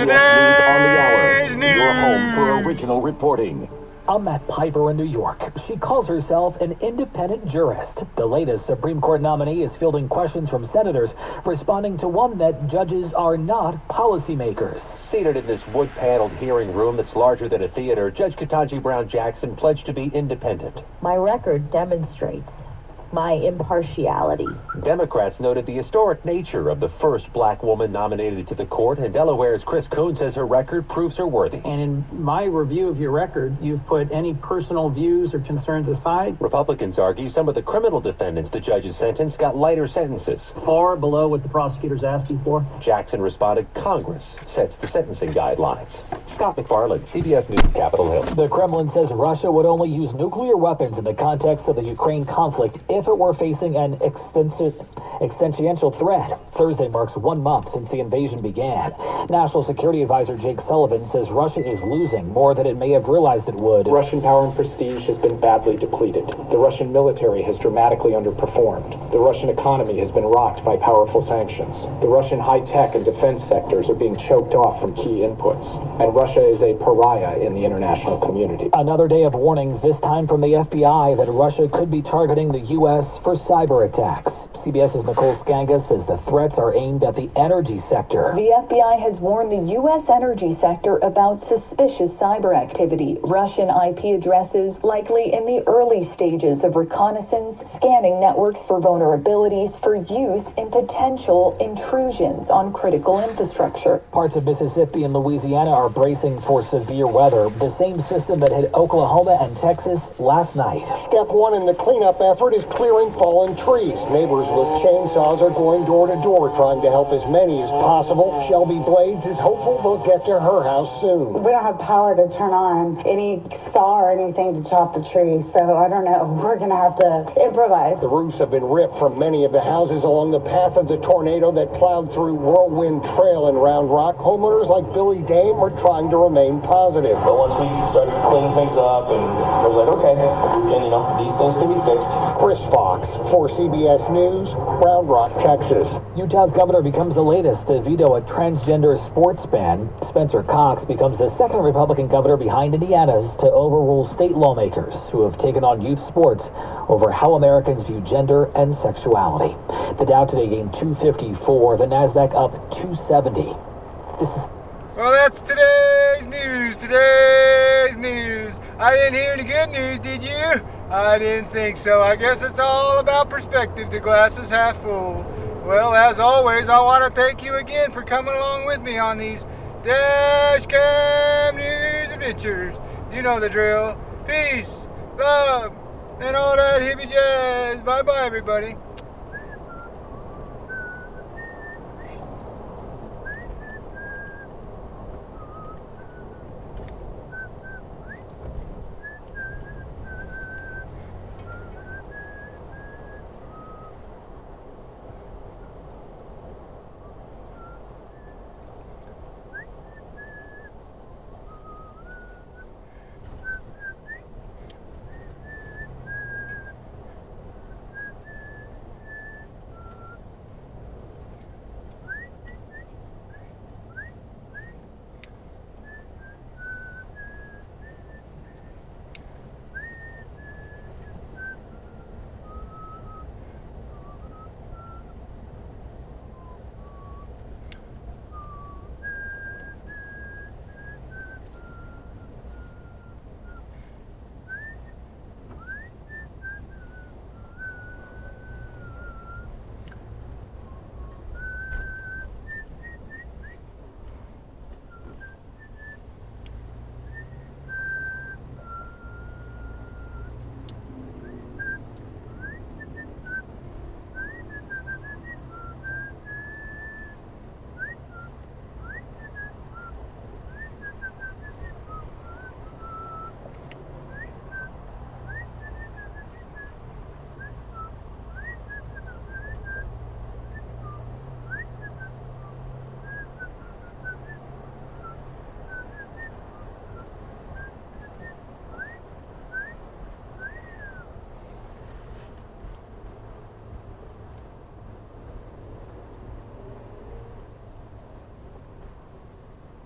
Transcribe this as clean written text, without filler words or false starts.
Today's news. Your home for original reporting. I'm Matt Piper in New York. She calls herself an independent jurist. The latest Supreme Court nominee is fielding questions from senators, responding to one that judges are not policymakers. Seated in this wood-paneled hearing room that's larger than a theater, Judge Ketanji Brown Jackson pledged to be independent. My record demonstrates my impartiality. Democrats noted the historic nature of the first black woman nominated to the court, and Delaware's Chris Coon says her record proves her worthy. And in my review of your record, you've put any personal views or concerns aside. Republicans argue some of the criminal defendants the judges sentenced got lighter sentences. Far below what the prosecutor's asking for. Jackson responded, Congress sets the sentencing guidelines. Scott McFarland, CBS News, Capitol Hill. The Kremlin says Russia would only use nuclear weapons in the context of the Ukraine conflict if it were facing an existential threat. Thursday marks 1 month since the invasion began. National Security Advisor Jake Sullivan says Russia is losing more than it may have realized it would. Russian power and prestige has been badly depleted. The Russian military has dramatically underperformed. The Russian economy has been rocked by powerful sanctions. The Russian high-tech and defense sectors are being choked off from key inputs. And Russia is a pariah in the international community. Another day of warnings, this time from the FBI, that Russia could be targeting the U.S. for cyber attacks. CBS's Nicole Skanga says the threats are aimed at the energy sector. The FBI has warned the U.S. energy sector about suspicious cyber activity. Russian IP addresses likely in the early stages of reconnaissance, scanning networks for vulnerabilities for use in potential intrusions on critical infrastructure. Parts of Mississippi and Louisiana are bracing for severe weather, the same system that hit Oklahoma and Texas last night. Step one in the cleanup effort is clearing fallen trees. Neighbors with chainsaws are going door to door trying to help as many as possible. Shelby Blades is hopeful they'll get to her house soon. We don't have power to turn on any saw or anything to chop the tree, so I don't know. We're going to have to improvise. The roofs have been ripped from many of the houses along the path of the tornado that plowed through Whirlwind Trail in Round Rock. Homeowners like Billy Dame are trying to remain positive. But once we started cleaning things up, and I was like, okay, and these things can be fixed. Chris Fox for CBS News, Round Rock, Texas. Utah's governor becomes the latest to veto a transgender sports ban. Spencer Cox becomes the second Republican governor behind Indiana's to overrule state lawmakers who have taken on youth sports over how Americans view gender and sexuality. The Dow today gained 254, the Nasdaq up 270. Well, that's today's news. Today's news. I didn't hear any good news, did you? I didn't think so. I guess it's all about perspective. The glass is half full. Well, as always, I want to thank you again for coming along with me on these Dashcam News adventures. You know the drill. Peace, love, and all that hippie jazz. Bye-bye, everybody.